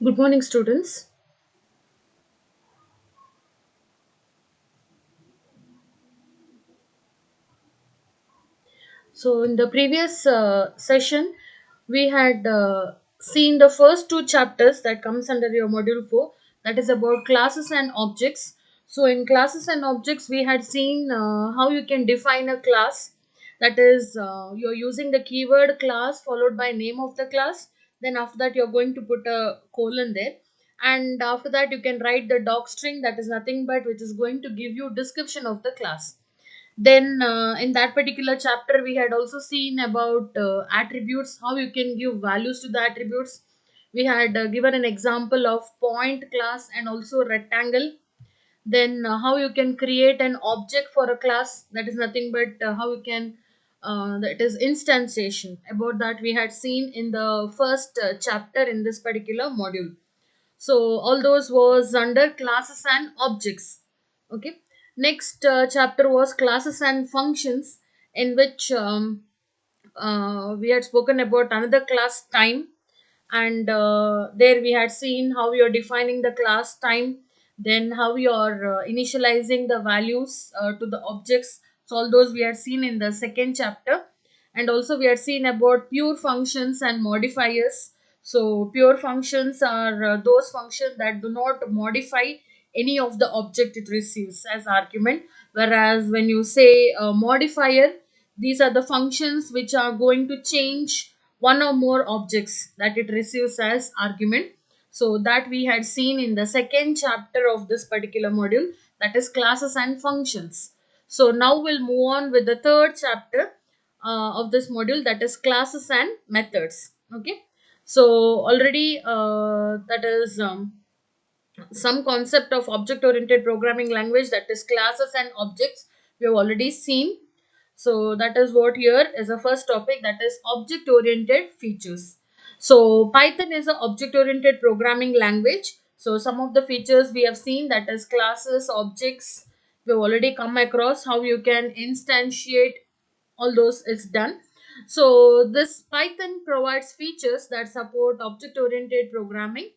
Good morning, students. So, in the previous session, we had seen the first two chapters that comes under your module 4, that is about classes and objects. So, in classes and objects, we had seen how you can define a class. That is, you're using the keyword class followed by name of the class. Then after that, you're going to put a colon there. And after that, you can write the doc string, that is nothing but which is going to give you description of the class. Then in that particular chapter we had also seen about attributes, how you can give values to the attributes. We had given an example of point class and also rectangle. Then how you can create an object for a class, that is nothing but how you can that is instantiation. About that we had seen in the first chapter in this particular module. So all those was under classes and objects. Okay. Next chapter was classes and functions, in which we had spoken about another class time, and there we had seen how you're defining the class time, then how you're initializing the values to the objects. So all those we had seen in the second chapter. And also we had seen about pure functions and modifiers. So pure functions are those functions that do not modify any of the object it receives as argument, whereas when you say a modifier, these are the functions which are going to change one or more objects that it receives as argument. So that we had seen in the second chapter of this particular module, that is classes and functions. So now we'll move on with the third chapter of this module, that is classes and methods. Okay. So already that is some concept of object oriented programming language, that is classes and objects, we have already seen. So that is what here is the first topic, that is object oriented features. So Python is an object oriented programming language. So some of the features we have seen, that is classes, objects, we've already come across how you can instantiate, all those is done. So this Python provides features that support object oriented programming,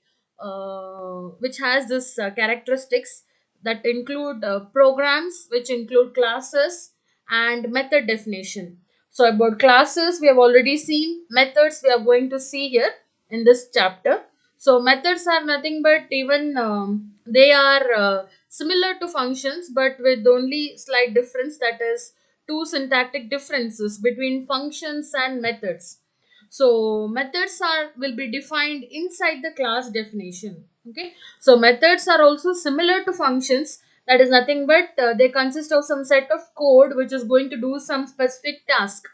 which has this characteristics that include programs which include classes and method definition. So about classes we have already seen, methods we are going to see here in this chapter. So methods are nothing but even they are similar to functions, but with only slight difference, that is two syntactic differences between functions and methods. So methods are will be defined inside the class definition. Okay. So methods are also similar to functions, that is nothing but they consist of some set of code which is going to do some specific task.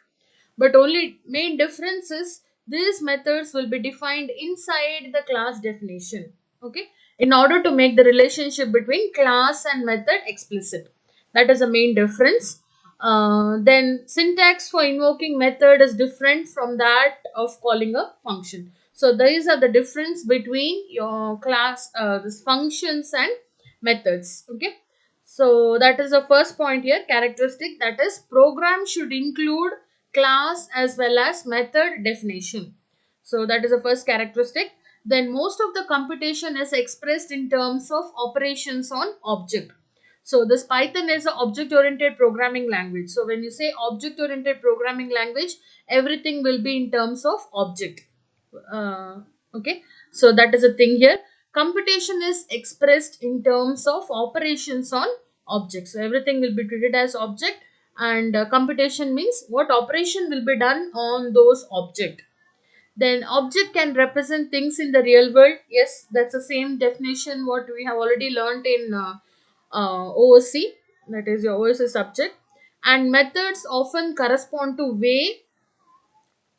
But only main difference is these methods will be defined inside the class definition. Okay. In order to make the relationship between class and method explicit, that is the main difference. Then syntax for invoking method is different from that of calling a function. So these are the difference between your class this functions and methods. Okay. So that is the first point here, characteristic, that is program should include class as well as method definition. So that is the first characteristic. Then most of the computation is expressed in terms of operations on object. So this Python is an object oriented programming language. So when you say object oriented programming language, everything will be in terms of object. uh, okay. So that is the thing here. Computation is expressed in terms of operations on objects, so everything will be treated as object. And computation means what operation will be done on those object. Then object can represent things in the real world. Yes, that's the same definition what we have already learned in OOC, that is your OOC subject. And methods often correspond to way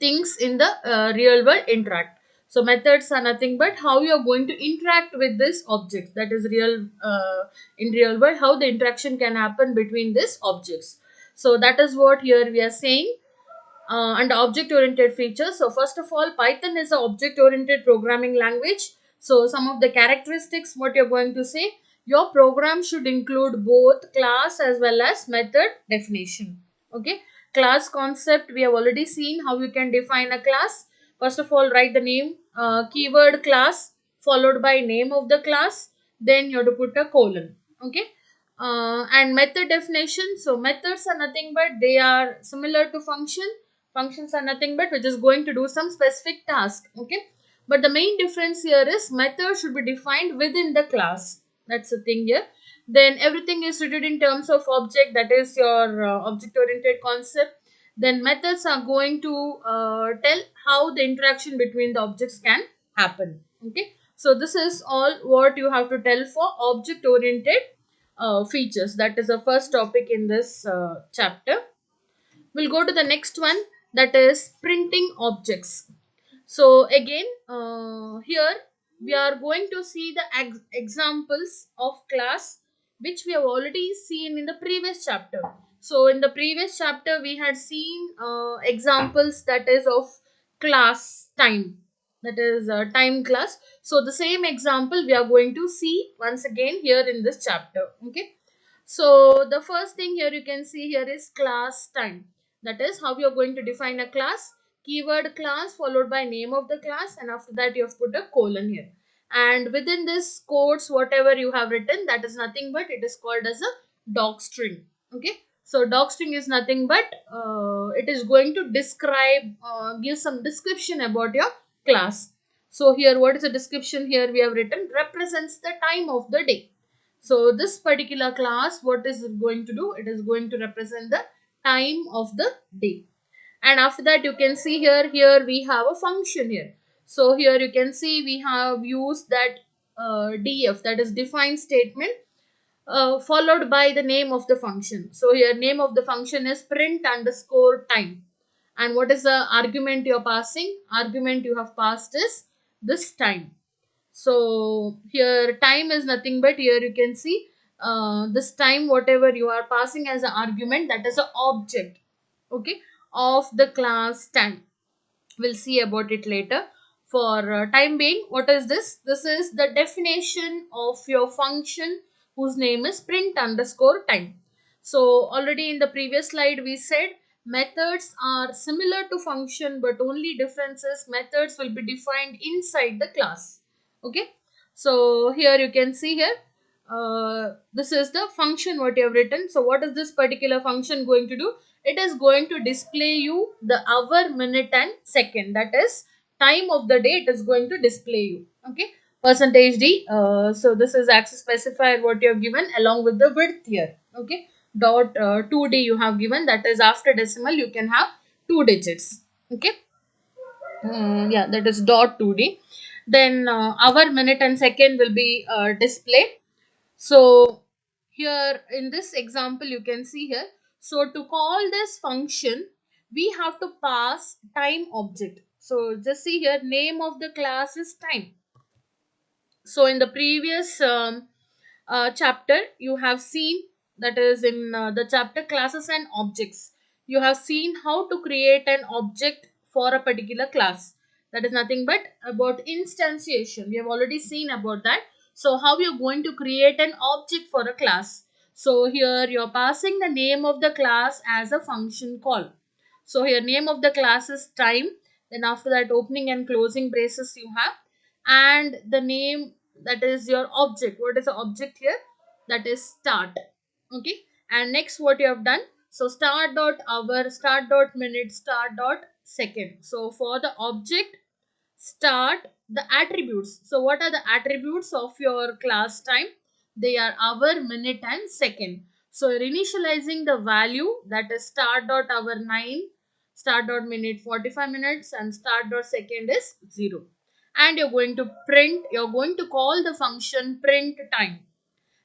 things in the real world interact. So methods are nothing but how you are going to interact with this object, that is real in real world, how the interaction can happen between these objects. So that is what here we are saying. And object oriented features. So first of all, Python is an object oriented programming language. So some of the characteristics what you're going to say, your program should include both class as well as method definition. Okay. Class concept we have already seen how you can define a class. First of all, write the name keyword class followed by name of the class, then you have to put a colon. Okay. And method definition. So methods are nothing but they are similar to functions are nothing but which is going to do some specific task. Okay. But the main difference here is method should be defined within the class. That's the thing here. Then everything is treated in terms of object, that is your object oriented concept. Then methods are going to tell how the interaction between the objects can happen. Okay. So this is all what you have to tell for object oriented features. That is the first topic in this chapter. We'll go to the next one, that is printing objects. So again, here we are going to see the examples of class which we have already seen in the previous chapter. So in the previous chapter we had seen examples, that is of class time, that is time class. So the same example we are going to see once again here in this chapter. Okay. So the first thing here you can see here is class time. That is how you are going to define a class. Keyword class followed by name of the class, and after that you have put a colon here. And within this quotes whatever you have written, that is nothing but it is called as a doc string. Okay. So doc string is nothing but it is going to describe, give some description about your class. So here what is the description here we have written? Represents the time of the day. So this particular class, what is it going to do? It is going to represent the time of the day. And after that you can see here we have a function here. So here you can see we have used that def, that is define statement, followed by the name of the function. So here name of the function is print underscore time. And what is the argument you are passing? Argument you have passed is this time. So here time is nothing but here you can see this time whatever you are passing as an argument, that is an object. Okay. Of the class time. We'll see about it later. For time being, what is this? This is the definition of your function whose name is print underscore time. So already in the previous slide we said methods are similar to function, but only difference is methods will be defined inside the class. Okay. So here you can see here this is the function what you have written. So what is this particular function going to do? It is going to display you the hour, minute and second, that is time of the day. It is going to display you. Okay. Percentage d. So this is access specifier what you have given along with the width here. Okay. Dot 2d you have given, that is after decimal you can have two digits. Okay. Yeah, that is dot 2d. Then hour, minute and second will be displayed. So here in this example you can see here. So to call this function we have to pass time object. So just see here name of the class is time. So in the previous chapter you have seen, that is in the chapter classes and objects, you have seen how to create an object for a particular class. That is nothing but about instantiation. We have already seen about that. So how you're going to create an object for a class? So here you're passing the name of the class as a function call. So here name of the class is time, then after that opening and closing braces you have, and the name, that is your object. What is the object here? That is start. Okay. And next what you have done, so start dot hour, start dot minute, start dot second. So for the object start, the attributes, so what are the attributes of your class time? They are hour, minute and second. So you're initializing the value, that is start dot hour 9, start dot minute 45 minutes and start dot second is 0. And you're going to print, you're going to call the function print time.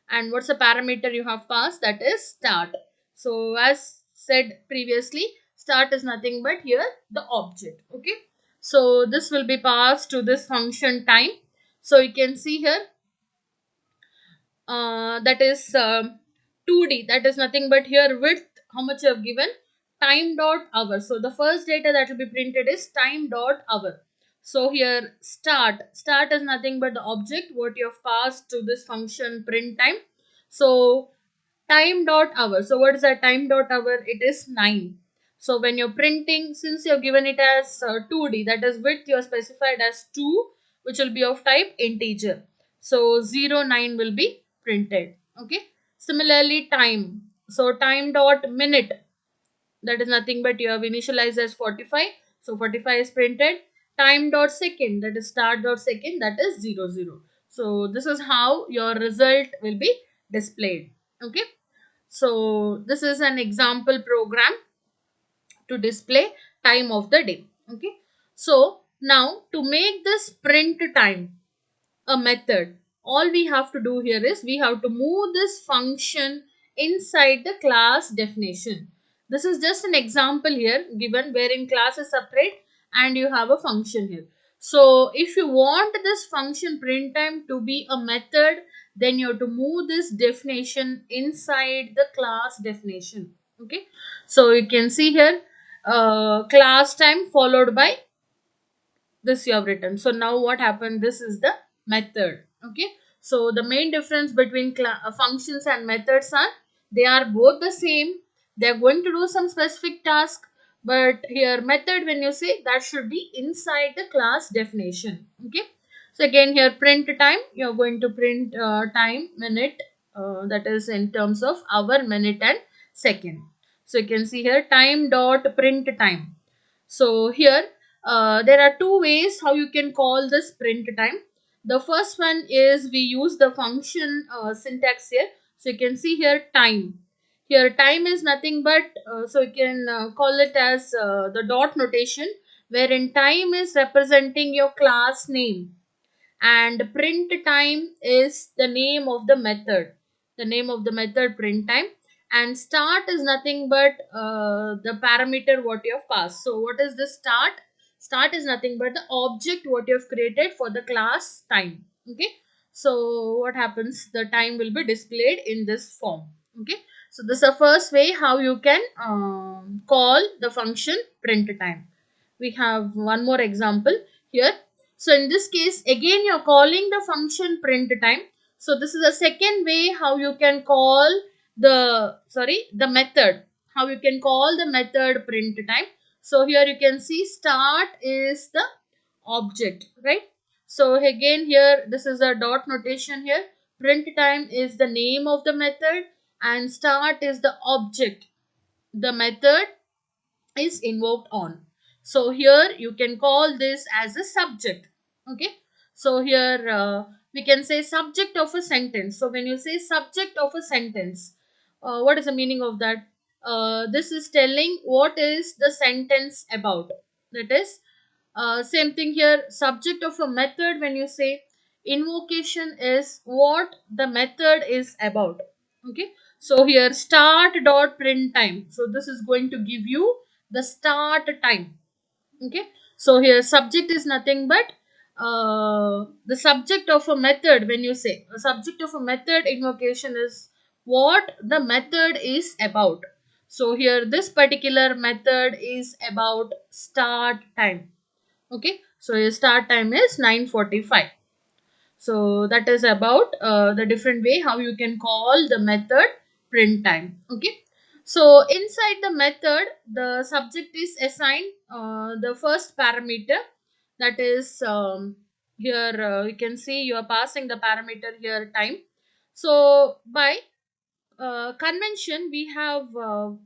And what's the parameter you have passed? That is start. So as said previously, start is nothing but here the object. Okay. So this will be passed to this function time. So you can see here that is 2d, that is nothing but here width how much you have given, time dot hour. So the first data that will be printed is time dot hour. So here start is nothing but the object what you have passed to this function print time. So time dot hour, so what is that time dot hour? It is 9. So when you're printing, since you've given it as 2d, that is width you are specified as 2, which will be of type integer. So 09 will be printed. Okay. Similarly, time. So time dot minute, that is nothing but you have initialized as 45. So 45 is printed. Time dot second, that is start dot second, that is 00. So this is how your result will be displayed. Okay. So this is an example program to display time of the day. Okay. So now to make this print time a method, all we have to do here is we have to move this function inside the class definition. This is just an example here given wherein class is separate and you have a function here. So if you want this function print time to be a method, then you have to move this definition inside the class definition. Okay. So you can see here class time followed by this you have written. So now what happened, this is the method. Okay. So the main difference between functions and methods are they are both the same. They are going to do some specific task, but here method, when you say, that should be inside the class definition. Okay. So again here print time, you are going to print time minute, that is in terms of hour, minute and second. So you can see here time dot print time. So here there are two ways how you can call this print time. The first one is we use the function syntax here. So you can see here time. Here time is nothing but, so you can call it as the dot notation, wherein time is representing your class name and print time is the name of the method, the name of the method print time, and start is nothing but the parameter what you have passed. So what is the start is nothing but the object what you have created for the class time. Okay. So what happens, the time will be displayed in this form. Okay. So this is the first way how you can call the function print time. We have one more example here. So in this case, again you're calling the function print time. So this is a second way how you can call the method, how you can call the method print time. So here you can see start is the object, right? So again here this is a dot notation here. Print time is the name of the method and start is the object the method is invoked on. So here you can call this as a subject. Okay. So here we can say subject of a sentence. So when you say subject of a sentence, what is the meaning of that? This is telling what is the sentence about. That is same thing here. Subject of a method, when you say invocation is what the method is about. Okay. So here start dot print time. So this is going to give you the start time. Okay. So here subject is nothing but the subject of a method. When you say a subject of a method invocation is what the method is about. So here this particular method is about start time. Okay. So your start time is 9:45. So that is about the different way how you can call the method print time. Okay. So inside the method, the subject is assigned the first parameter, that is here you can see you are passing the parameter here time. So by convention we have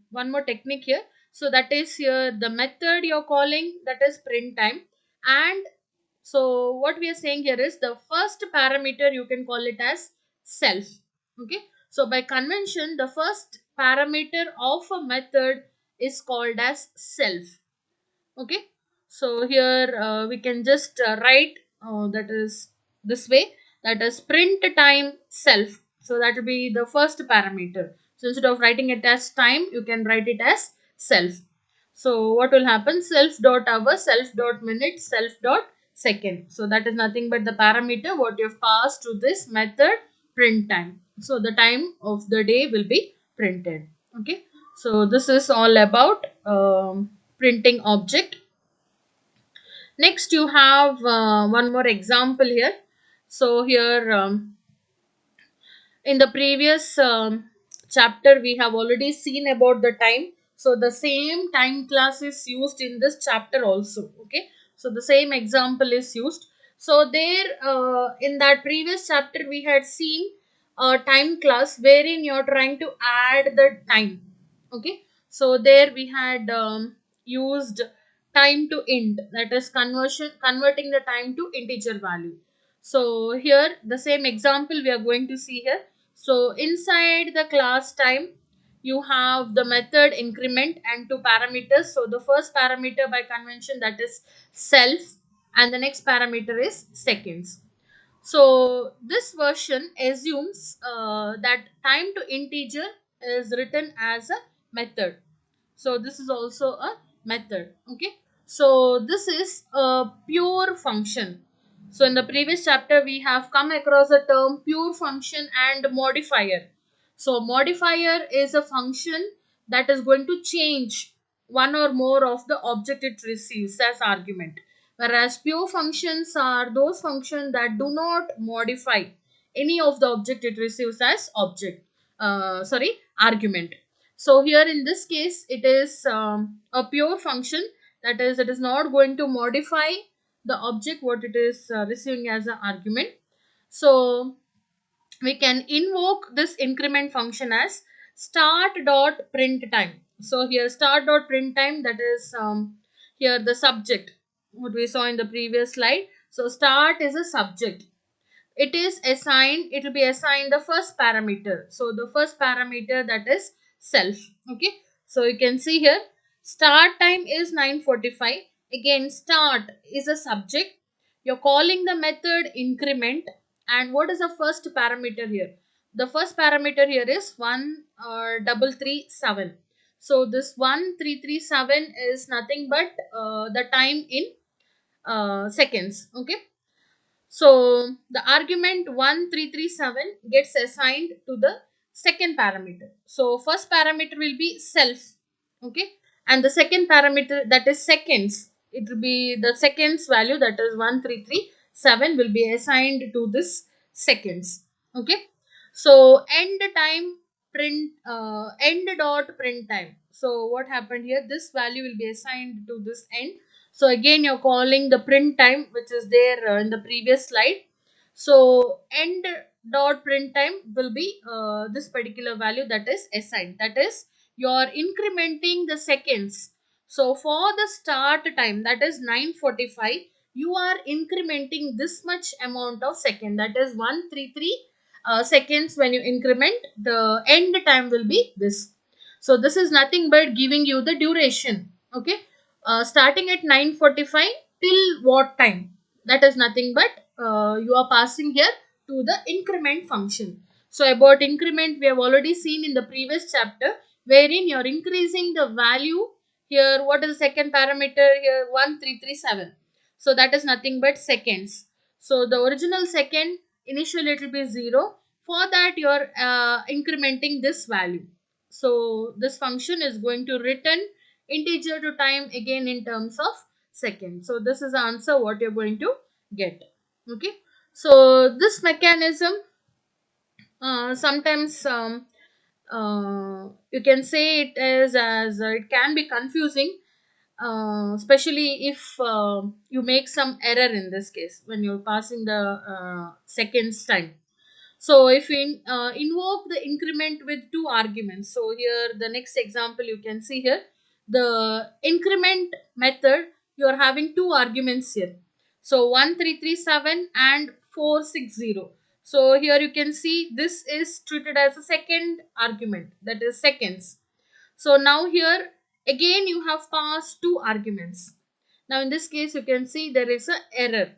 one more technique here. So that is here the method you're calling, that is print time, and so what we are saying here is the first parameter you can call it as self. Okay. So by convention the first parameter of a method is called as self. Okay. So here we can just write that is this way, that is print time self. So that will be the first parameter. So instead of writing it as time, you can write it as self. So what will happen, self dot hour, self dot minute, self dot second. So that is nothing but the parameter what you have passed to this method print time. So the time of the day will be printed. Okay. So this is all about printing object. Next you have one more example here. So here in the previous chapter we have already seen about the time. So the same time class is used in this chapter also. Okay. So the same example is used. So there, in that previous chapter, we had seen a time class wherein you're trying to add the time. Okay, so there we had used time to int, that is converting the time to integer value. So here the same example we are going to see here. So inside the class time, you have the method increment and two parameters. So the first parameter by convention, that is self, and the next parameter is seconds. So this version assumes that time to integer is written as a method. So this is also a method. Okay. So this is a pure function. So in the previous chapter we have come across the term pure function and modifier. So modifier is a function that is going to change one or more of the object it receives as argument, whereas pure functions are those functions that do not modify any of the object it receives as argument. So here in this case it is a pure function, that is it is not going to modify the object what it is receiving as an argument. So we can invoke this increment function as start dot print time. So here start dot print time, that is here the subject what we saw in the previous slide. So start is a subject, it will be assigned the first parameter. So the first parameter, that is self. Okay, so you can see here start time is 9:45. Again, start is a subject, you're calling the method increment, and what is the first parameter here? The first parameter here is 1337. So this 1337 is nothing but the time in seconds. Okay, so the argument 1337 gets assigned to the second parameter. So first parameter will be self, okay, and the second parameter, that is seconds, it will be the seconds value, that is 1337 will be assigned to this seconds. Okay, so end dot print time. So what happened here? This value will be assigned to this end. So again, you're calling the print time, which is there in the previous slide. So end dot print time will be this particular value that is assigned. That is, you're incrementing the seconds. So for the start time, that is 9:45, you are incrementing this much amount of second. That is 133 seconds. When you increment, the end time will be this. So this is nothing but giving you the duration. Okay, starting at 9:45 till what time? That is nothing but you are passing here to the increment function. So about increment we have already seen in the previous chapter, wherein you are increasing the value. Here what is the second parameter here? 1337. So that is nothing but seconds. So the original second, initially it will be 0. For that you are incrementing this value. So this function is going to return integer to time again in terms of seconds. So this is the answer what you're going to get. Okay, so this mechanism sometimes you can say it is as it can be confusing, especially if you make some error in this case when you're passing the seconds time. So if we invoke the increment with two arguments, so here the next example you can see here, the increment method, you are having two arguments here. So 1337 and 460. So here you can see this is treated as a second argument, that is seconds. So now here again you have passed two arguments. Now in this case you can see there is a error.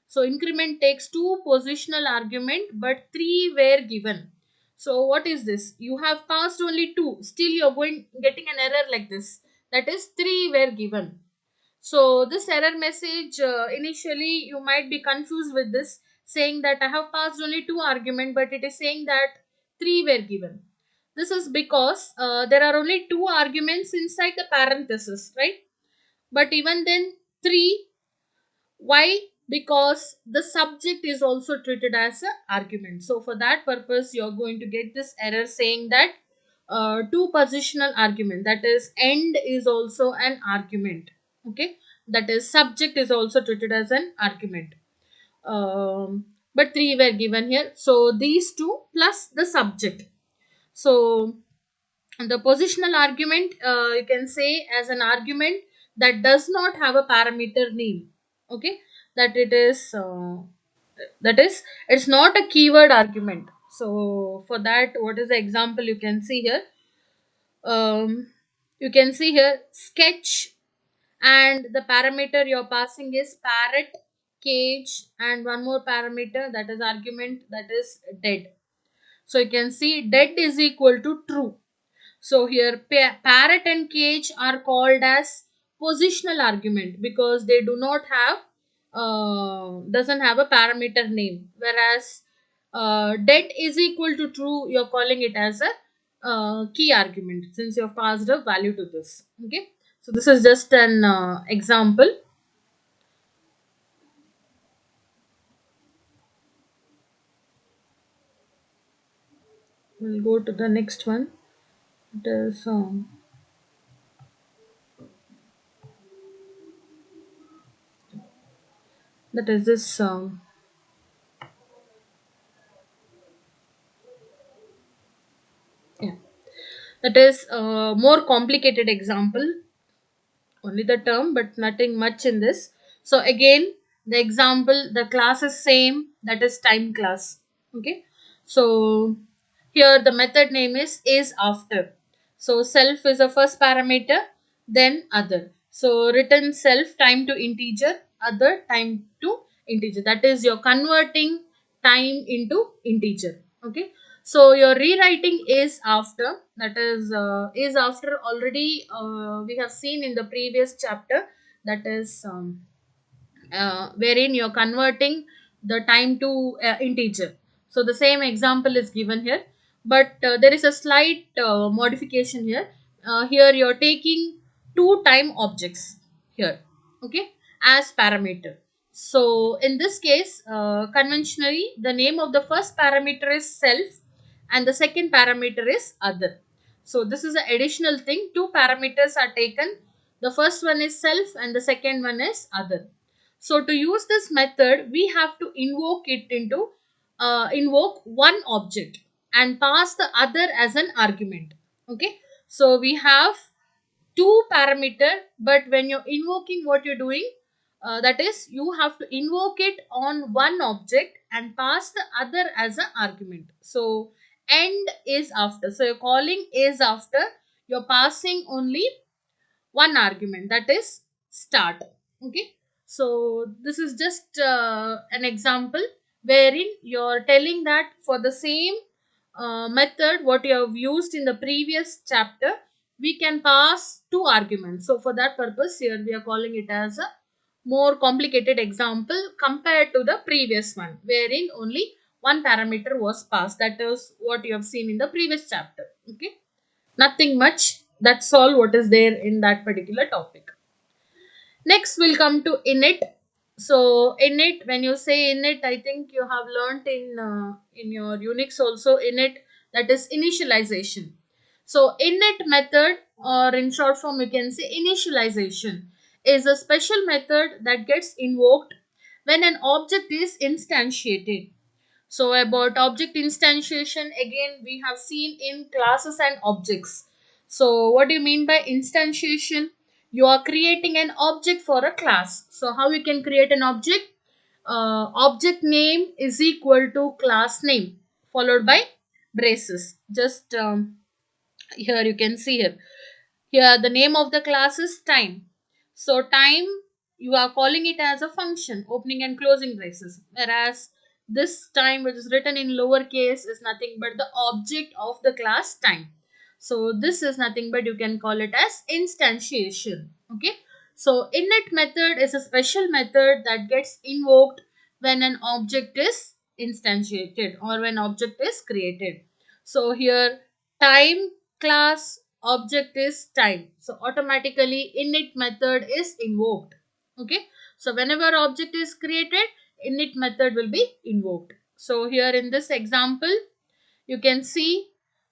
So increment takes two positional argument but three were given. So what is this? You have passed only two. Still you are getting an error like this. That is three were given. So this error message, initially you might be confused with this, saying that I have passed only two argument, but it is saying that three were given. This is because there are only two arguments inside the parenthesis, right? But even then, three. Why? Because the subject is also treated as an argument. So for that purpose, you're going to get this error saying that two positional argument, that is end is also an argument. Okay, that is subject is also treated as an argument. but three were given here. So these two plus the subject. So the positional argument, you can say as an argument that does not have a parameter name. Okay, that it is that is it's not a keyword argument. So for that, what is the example you can see here? You can see here sketch, and the parameter you're passing is parrot, cage, and one more parameter, that is argument, that is dead. So you can see dead is equal to true. So here parrot and cage are called as positional argument because they do not have doesn't have a parameter name. Whereas dead is equal to true, you're calling it as a key argument since you've passed a value to this. Okay. So this is just an example. We'll go to the next one. It is that is this yeah, that is a more complicated example, only the term but nothing much in this. So again, the example, the class is same, that is time class. Okay. So here the method name is after. So self is the first parameter, then other. So return self time to integer, other time to integer, that is you're converting time into integer. Okay. So your rewriting is after, that is after already we have seen in the previous chapter, that is wherein you're converting the time to integer. So the same example is given here, but there is a slight modification here. Here you're taking two time objects here, okay, as parameter. So in this case, conventionally, the name of the first parameter is self and the second parameter is other. So this is an additional thing. Two parameters are taken. The first one is self and the second one is other. So to use this method, we have to invoke one object and pass the other as an argument. Okay. So we have two parameter, but when you're invoking, what you're doing, that is you have to invoke it on one object and pass the other as an argument. So end is after. So you're calling is after. You're passing only one argument, that is start. Okay. So this is just an example wherein you're telling that for the same method what you have used in the previous chapter, we can pass two arguments. So for that purpose, here we are calling it as a more complicated example compared to the previous one wherein only one parameter was passed, that is what you have seen in the previous chapter. Okay. Nothing much. That's all what is there in that particular topic. Next, we'll come to init. So init, when you say init, I think you have learnt in your Unix also init, that is initialization. So init method, or in short form, you can say initialization, is a special method that gets invoked when an object is instantiated. So about object instantiation, again we have seen in classes and objects. So what do you mean by instantiation? You are creating an object for a class. So how you can create an object? Object name is equal to class name followed by braces. Just here you can see here. Here the name of the class is time. So time, you are calling it as a function, opening and closing braces. Whereas this time which is written in lowercase is nothing but the object of the class time. So this is nothing but you can call it as instantiation. Okay. So init method is a special method that gets invoked when an object is instantiated or when object is created. So here time class object is time. So automatically init method is invoked. Okay. So whenever object is created, init method will be invoked. So here in this example, you can see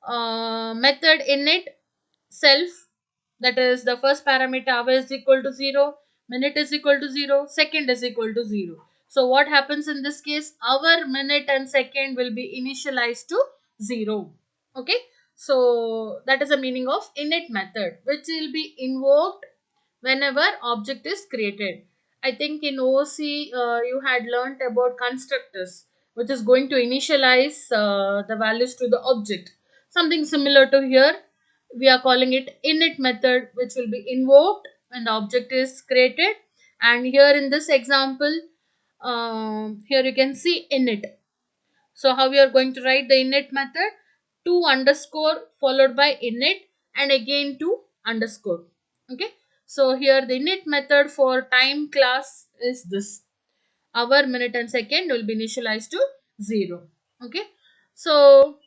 method init self, that is the first parameter hour is equal to 0, minute is equal to 0, second is equal to 0. So what happens in this case? Our minute and second will be initialized to 0. Okay. So that is the meaning of init method, which will be invoked whenever object is created. I think in OOC you had learnt about constructors, which is going to initialize the values to the object. Something similar to here, we are calling it init method, which will be invoked when the object is created. And here in this example, here you can see init. So how we are going to write the init method? 2 underscore followed by init and again 2 underscore. Okay. So here the init method for time class is this. Hour, minute and second will be initialized to 0. Okay. So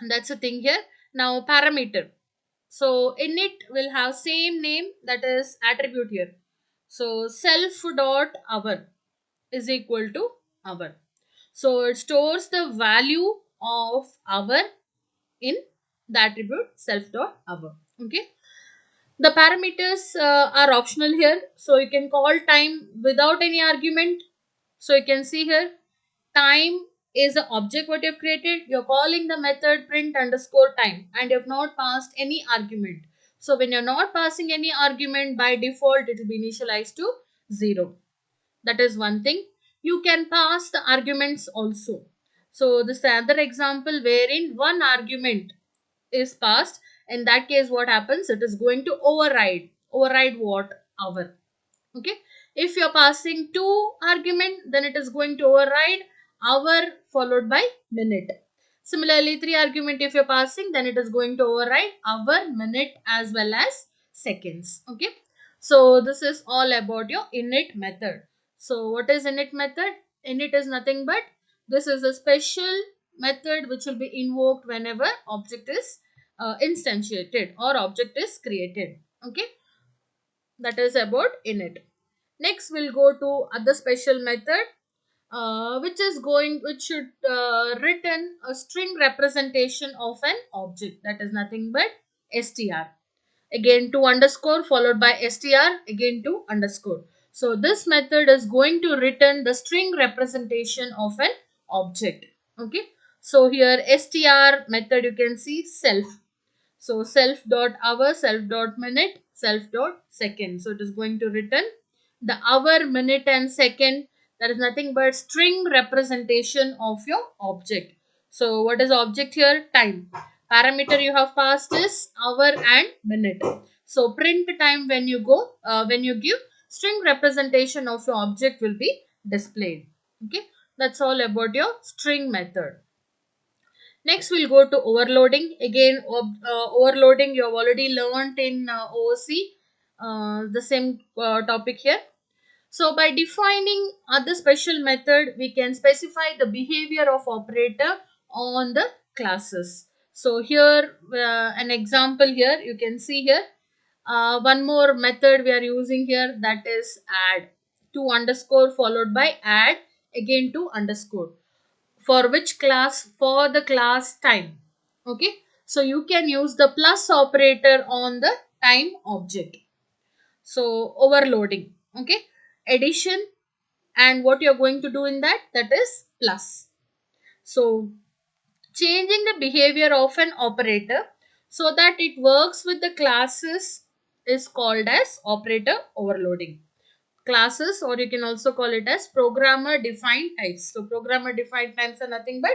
that's the thing here. Now parameter. So init will have same name, that is attribute here. So self dot hour is equal to hour. So it stores the value of hour in the attribute self dot hour. Okay. The parameters are optional here. So you can call time without any argument. So you can see here, time is the object what you have created. You're calling the method print underscore time and you have not passed any argument. So when you're not passing any argument, by default it will be initialized to 0. That is one thing. You can pass the arguments also. So this is another example wherein one argument is passed. In that case, what happens? It is going to override. Override what? Hour. Okay. If you're passing two argument, then it is going to override hour followed by minute. Similarly, three argument if you're passing, then it is going to override hour, minute as well as seconds. Okay. So this is all about your init method. So what is init method? Init is nothing but this is a special method which will be invoked whenever object is instantiated or object is created. Okay. That is about init. Next we'll go to other special method, which should return a string representation of an object, that is nothing but str. Again 2 underscore followed by str, again 2 underscore. So this method is going to return the string representation of an object. Okay. So here str method you can see self. So self dot hour, self dot minute, self dot second. So it is going to return the hour, minute and second. That is nothing but string representation of your object. So what is object here? Time. Parameter you have passed is hour and minute. So print time when you go, when you give string representation of your object will be displayed. Okay. That's all about your string method. Next, we'll go to overloading. Again, overloading you have already learned in OOC, the same topic here. So, by defining other special method, we can specify the behavior of operator on the classes. So, here an example here you can see here. One more method we are using here, that is add. 2 underscore followed by add, again 2 underscore. For which class? For the class time. Okay. So you can use the plus operator on the time object. So overloading. Okay. Addition, and what you're going to do in that, that is plus. So changing the behavior of an operator so that it works with the classes is called as operator overloading. Classes, or you can also call it as programmer defined types. So programmer defined types are nothing but,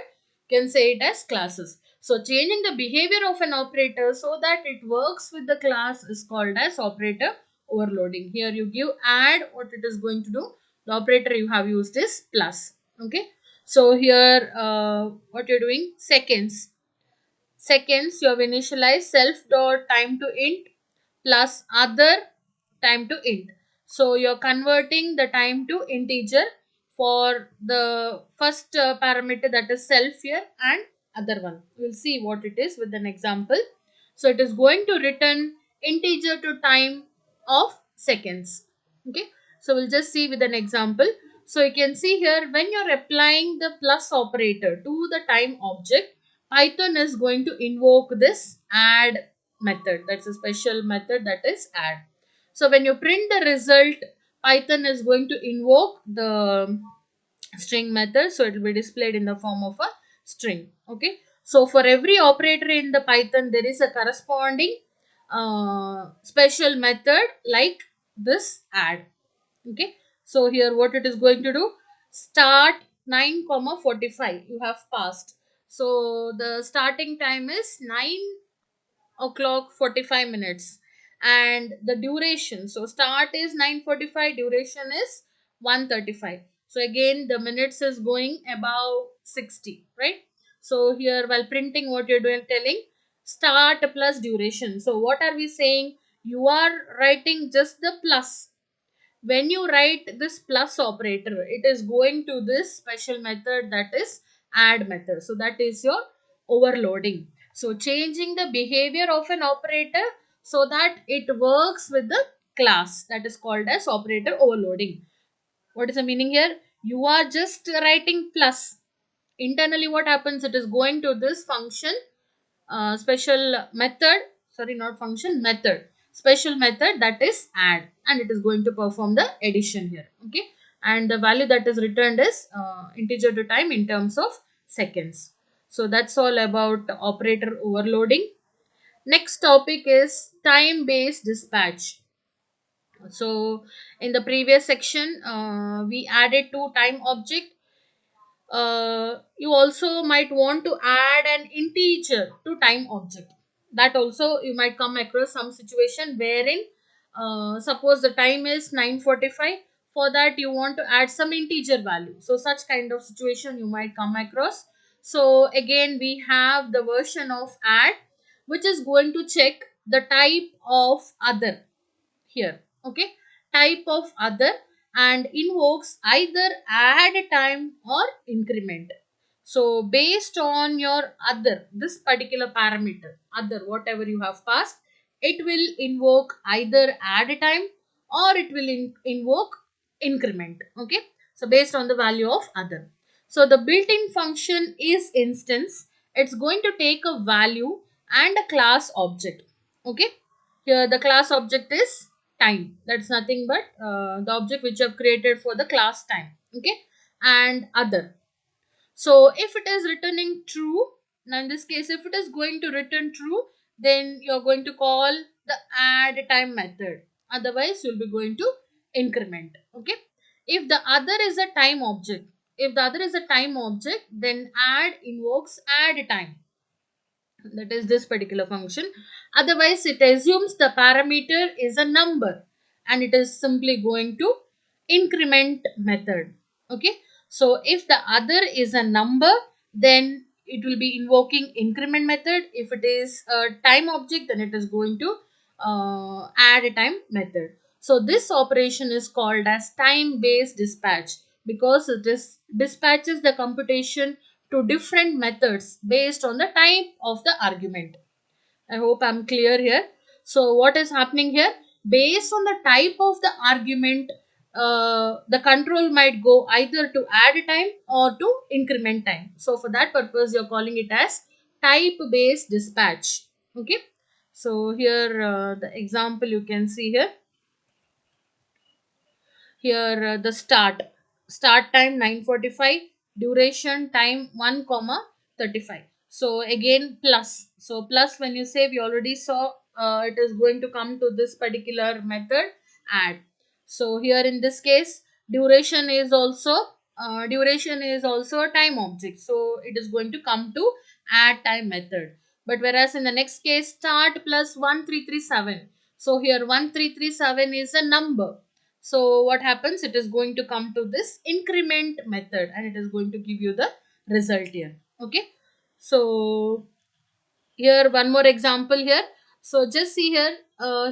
can say it as classes. So changing the behavior of an operator so that it works with the class is called as operator overloading. Here you give add, what it is going to do, the operator you have used is plus. Okay. So here what you're doing, seconds you have initialized self dot time to int plus other time to int. So you're converting the time to integer for the first parameter, that is self here, and other one. We'll see what it is with an example. So it is going to return integer to time of seconds. Okay. So we'll just see with an example. So you can see here, when you're applying the plus operator to the time object, Python is going to invoke this add method. That's a special method, that is add. So when you print the result, Python is going to invoke the string method, so it will be displayed in the form of a string. Okay, so for every operator in the Python there is a corresponding special method like this add. Okay, so here what it is going to do, start 9 comma 45 you have passed, so the starting time is 9 o'clock 45 minutes, and the duration, so start is 9:45, duration is 1:35. So again the minutes is going above 60, right? So here while printing what you're doing, telling start plus duration, so what are we saying, you are writing just the plus. When you write this plus operator, it is going to this special method, that is add method, so that is your overloading. So changing the behavior of an operator so that it works with the class, that is called as operator overloading. What is the meaning here, you are just writing plus, internally what happens, it is going to this function, special method, sorry, not function, method, special method, that is add, and it is going to perform the addition here. Okay, and the value that is returned is integer to time in terms of seconds. So that's all about operator overloading. Next topic is time based dispatch. So in the previous section we added two time object. You also might want to add an integer to time object. That also you might come across some situation wherein suppose the time is 9:45, for that you want to add some integer value, so such kind of situation you might come across. So again we have the version of add, which is going to check the type of other here. Okay, type of other, and invokes either add time or increment. So based on your other, this particular parameter other, whatever you have passed, it will invoke either add time or it will invoke increment. Okay, so based on the value of other. So the built-in function is instance, it's going to take a value and a class object. Okay, here the class object is time, that's nothing but the object which you have created for the class time. Okay, and other, so if it is returning true, now in this case if it is going to return true, then you're going to call the add time method, otherwise you'll be going to increment. Okay, if the other is a time object, if the other is a time object, then add invokes add time, that is this particular function. Otherwise it assumes the parameter is a number, and it is simply going to increment method. Okay, so if the other is a number, then it will be invoking increment method. If it is a time object, then it is going to add a time method. So this operation is called as time based dispatch, because it is dispatches the computation to different methods based on the type of the argument. I hope I'm clear here. So what is happening here? Based on the type of the argument, the control might go either to add time or to increment time. So for that purpose, you're calling it as type based dispatch. Okay. So here the example you can see here. Here the start time 9:45, duration time 1 comma 35. So again plus, so plus when you say, we already saw it is going to come to this particular method add. So here in this case duration is also a time object, so it is going to come to add time method. But whereas in the next case start plus 1337, so here 1337 is a number, so what happens? It is going to come to this increment method, and it is going to give you the result here. Okay. So here one more example here. So just see here.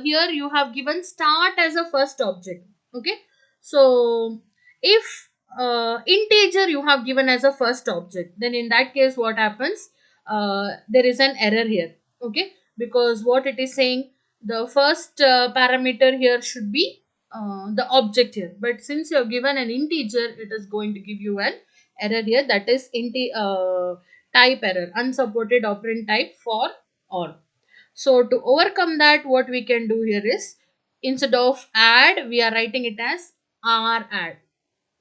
Here you have given start as a first object. Okay. So if integer you have given as a first object, then in that case what happens? There is an error here. Okay. Because what it is saying, the first parameter here should be the object here, but since you have given an integer, it is going to give you an error here, that is type error, unsupported operand type for all. So to overcome that, what we can do here is, instead of add we are writing it as r add.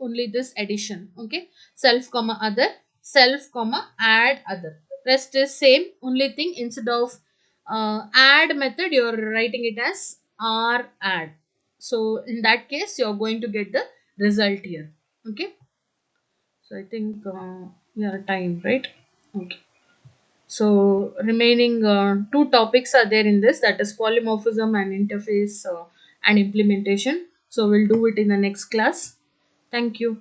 only this addition. Okay, self comma other, self comma add other. Rest is same. Only thing, instead of add method, you're writing it as r add. So in that case, you're going to get the result here. Okay. So I think we are time, right? Okay. So remaining two topics are there in this, that is polymorphism and interface and implementation. So we'll do it in the next class. Thank you.